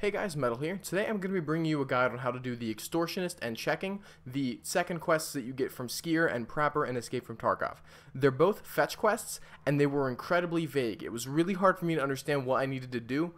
Hey guys, Metal here. Today I'm going to be bringing you a guide on how to do the Extortionist and Checking, the second quests that you get from Skier and Prapor in Escape from Tarkov. They're both fetch quests, and they were incredibly vague. It was really hard for me to understand what I needed to do,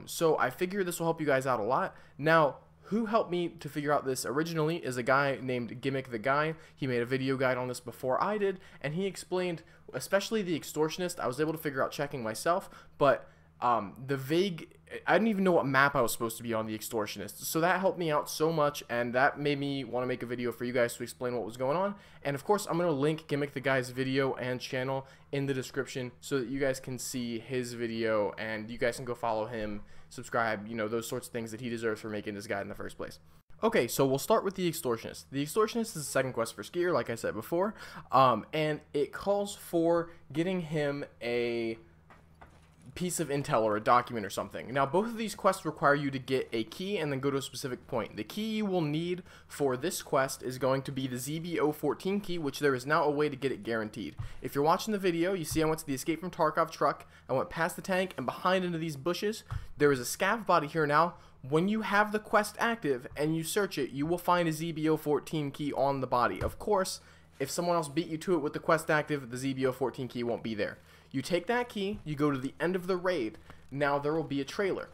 so I figure this will help you guys out a lot. Now, who helped me to figure out this originally is a guy named Gimmick the Guy. He made a video guide on this before I did, and he explained, especially the Extortionist. I was able to figure out checking myself, but the vague, I didn't even know what map I was supposed to be on the Extortionist, so that helped me out so much, and that made me want to make a video for you guys to explain what was going on. And of course I'm going to link Gimmick the Guy's video and channel in the description so that you guys can see his video and you guys can go follow him, subscribe, you know, those sorts of things that he deserves for making this guide in the first place. Okay, so we'll start with the Extortionist. The Extortionist is the second quest for Skier, like I said before, and it calls for getting him a piece of intel or a document or something. Now, both of these quests require you to get a key and then go to a specific point. The key you will need for this quest is going to be the ZB014 key, which there is now a way to get it guaranteed. If you're watching the video, you see I went to the Escape from Tarkov truck, I went past the tank and behind into these bushes. There is a scav body here now. When you have the quest active and you search it, you will find a ZB014 key on the body. Of course, if someone else beat you to it with the quest active, the ZB014 key won't be there. You take that key, you go to the end of the raid. Now there will be a trailer.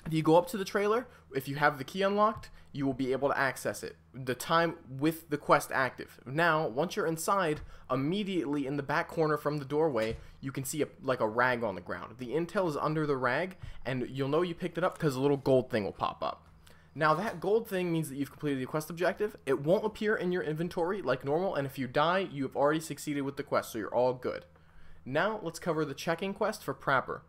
If you go up to the trailer, if you have the key unlocked, you will be able to access it. The time with the quest active. Now, once you're inside, immediately in the back corner from the doorway, you can see like a rag on the ground. The intel is under the rag, and you'll know you picked it up because a little gold thing will pop up. Now that gold thing means that you've completed the quest objective. It won't appear in your inventory like normal, and if you die, you have already succeeded with the quest, so you're all good. Now let's cover the checking quest for Prapor.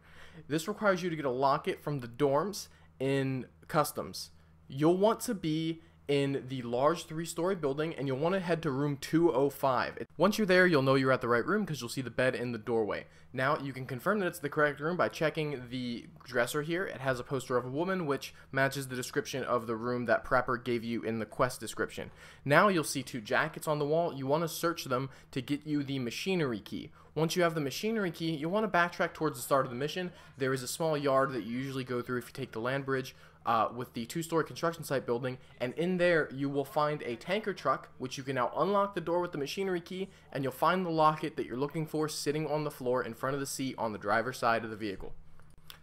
This requires you to get a locket from the dorms in Customs. You'll want to be in the large 3-story building, and you'll want to head to room 205. Once you're there, you'll know you're at the right room because you'll see the bed in the doorway. Now you can confirm that it's the correct room by checking the dresser here. It has a poster of a woman which matches the description of the room that Prapor gave you in the quest description. Now you'll see 2 jackets on the wall. You want to search them to get you the machinery key. Once you have the machinery key, you'll want to backtrack towards the start of the mission. There is a small yard that you usually go through if you take the land bridge with the 2-story construction site building, and in there you will find a tanker truck, which you can now unlock the door with the machinery key, and you'll find the locket that you're looking for sitting on the floor in front of the seat on the driver's side of the vehicle.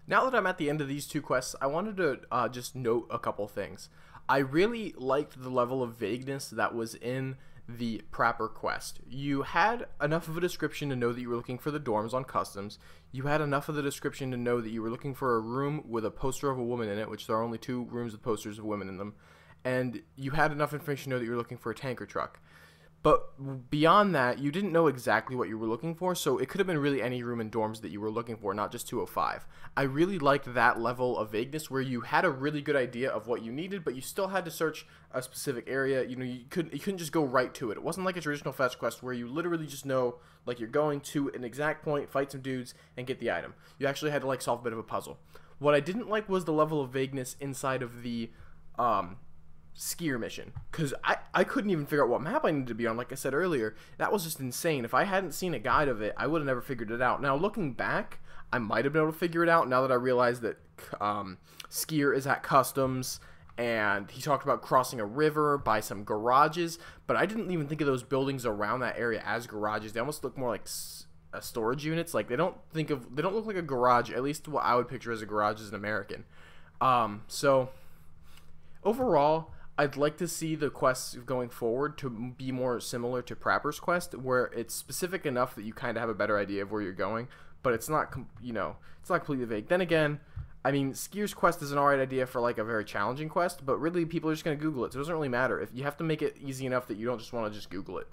Now that I'm at the end of these 2 quests, I wanted to just note a couple things. I really liked the level of vagueness that was in the Prapor quest. You had enough of a description to know that you were looking for the dorms on Customs. You had enough of the description to know that you were looking for a room with a poster of a woman in it, which there are only 2 rooms with posters of women in them. And you had enough information to know that you were looking for a tanker truck. But beyond that, you didn't know exactly what you were looking for, so it could have been really any room in dorms that you were looking for, not just 205. I really liked that level of vagueness where you had a really good idea of what you needed, but you still had to search a specific area. You know, you couldn't just go right to it. It wasn't like a traditional fetch quest where you literally just know, like, you're going to an exact point, fight some dudes, and get the item. You actually had to, like, solve a bit of a puzzle. What I didn't like was the level of vagueness inside of the Skier mission, because I couldn't even figure out what map I needed to be on. Like I said earlier, that was just insane. If I hadn't seen a guide of it, I would have never figured it out. Now looking back, I might have been able to figure it out now that I realized that Skier is at Customs, and he talked about crossing a river by some garages, but I didn't even think of those buildings around that area as garages. They almost look more like storage units. Like they don't look like a garage, at least what I would picture as a garage as an American. So overall, I'd like to see the quests going forward to be more similar to Prapor's quest, where it's specific enough that you kind of have a better idea of where you're going, but it's not, you know, it's not completely vague. Then again, I mean, Skier's quest is an alright idea for like a very challenging quest, but really people are just going to Google it, so it doesn't really matter. If you have to make it easy enough that you don't just want to just Google it.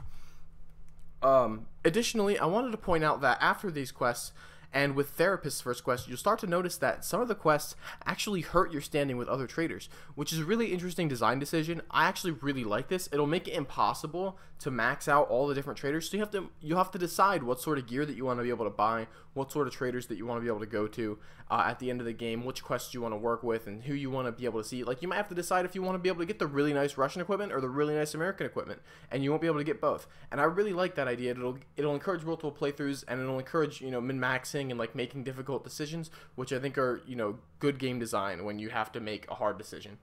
Additionally, I wanted to point out that after these quests, and with Therapist's first quest, you'll start to notice that some of the quests actually hurt your standing with other traders, which is a really interesting design decision. I actually really like this. It'll make it impossible to max out all the different traders. So you have to decide what sort of gear that you want to be able to buy, what sort of traders that you want to be able to go to at the end of the game, which quests you want to work with, and who you want to be able to see. Like, you might have to decide if you want to be able to get the really nice Russian equipment or the really nice American equipment, and you won't be able to get both. And I really like that idea. It'll encourage multiple playthroughs, and it'll encourage, you know, min-maxing and like making difficult decisions, which I think are, you know, good game design when you have to make a hard decision.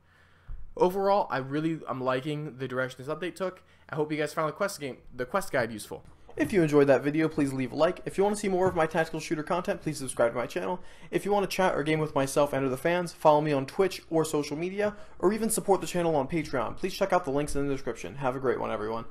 Overall, I'm liking the direction this update took. I hope you guys found the quest guide useful. If you enjoyed that video, please leave a like. If you want to see more of my tactical shooter content, please subscribe to my channel. If you want to chat or game with myself and or the fans, follow me on Twitch or social media, or even support the channel on Patreon. Please check out the links in the description. Have a great one, everyone.